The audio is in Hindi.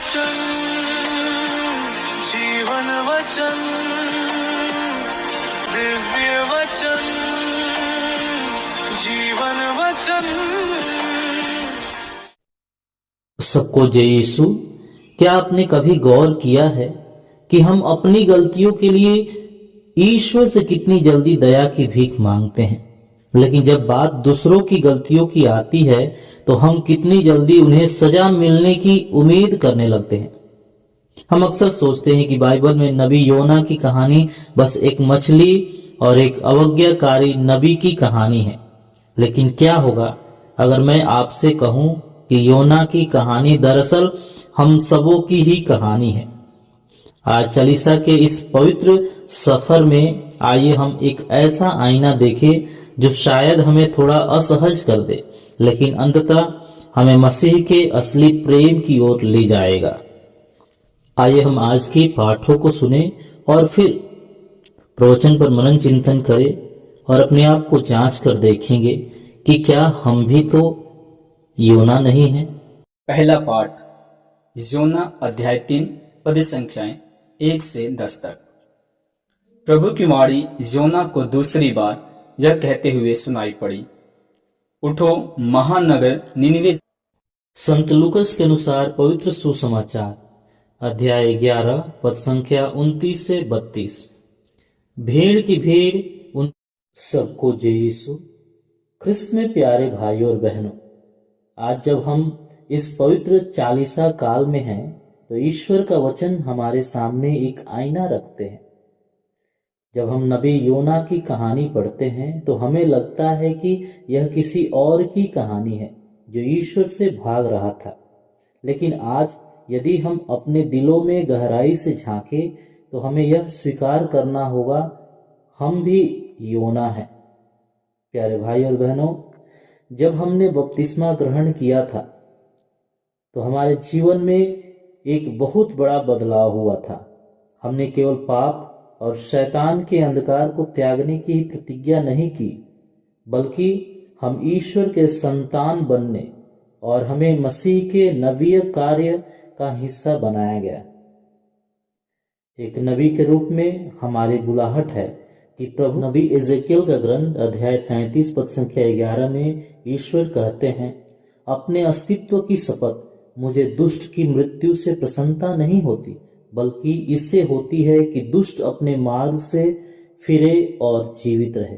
वचन, जीवन वचन, दिव्य वचन, जीवन वचन। सबको जय यीशु। क्या आपने कभी गौर किया है कि हम अपनी गलतियों के लिए ईश्वर से कितनी जल्दी दया की भीख मांगते हैं, लेकिन जब बात दूसरों की गलतियों की आती है तो हम कितनी जल्दी उन्हें सजा मिलने की उम्मीद करने लगते हैं। हम अक्सर सोचते हैं कि बाइबल में नबी योना की कहानी बस एक मछली और एक अवज्ञाकारी नबी की कहानी है, लेकिन क्या होगा अगर मैं आपसे कहूं कि योना की कहानी दरअसल हम सबों की ही कहानी है। आज चालीसा के इस पवित्र सफर में आइए हम एक ऐसा आईना देखें जो शायद हमें थोड़ा असहज कर दे, लेकिन अंततः हमें मसीह के असली प्रेम की ओर ले जाएगा। आइए हम आज के पाठों को सुने और फिर प्रवचन पर मनन चिंतन करें और अपने आप को जांच कर देखेंगे कि क्या हम भी तो योना नहीं है। पहला पाठ योना अध्याय 3 पद संख्याएं 1 से 10 तक। प्रभु की वाणी योना को दूसरी बार यह कहते हुए सुनाई पड़ी, उठो महानगर निनिवे। संत लूकस के अनुसार पवित्र सुसमाचार अध्याय 11 पद संख्या 29 से 32। भीड़ की भीड़ उन सबको जय यीशु। ख्रिस्त में प्यारे भाइयों और बहनों, आज जब हम इस पवित्र चालीसा काल में हैं तो ईश्वर का वचन हमारे सामने एक आईना रखते हैं। जब हम नबी योना की कहानी पढ़ते हैं तो हमें लगता है कि यह किसी और की कहानी है जो ईश्वर से भाग रहा था, लेकिन आज यदि हम अपने दिलों में गहराई से झांकें तो हमें यह स्वीकार करना होगा, हम भी योना हैं। प्यारे भाई और बहनों, जब हमने बपतिस्मा ग्रहण किया था तो हमारे जीवन में एक बहुत बड़ा बदलाव हुआ था। हमने केवल पाप और शैतान के अंधकार को त्यागने की प्रतिज्ञा नहीं की, बल्कि हम ईश्वर के संतान बनने और हमें मसीह के नवीय कार्य का हिस्सा बनाया गया। एक नबी के रूप में हमारी बुलाहट है कि प्रभु नबी एजेकियल का ग्रंथ अध्याय 33 पद संख्या 11 में ईश्वर कहते हैं, अपने अस्तित्व की शपथ, मुझे दुष्ट की मृत्यु से प्रसन्नता नहीं होती, बल्कि इससे होती है कि दुष्ट अपने मार्ग से फिरे और जीवित रहे।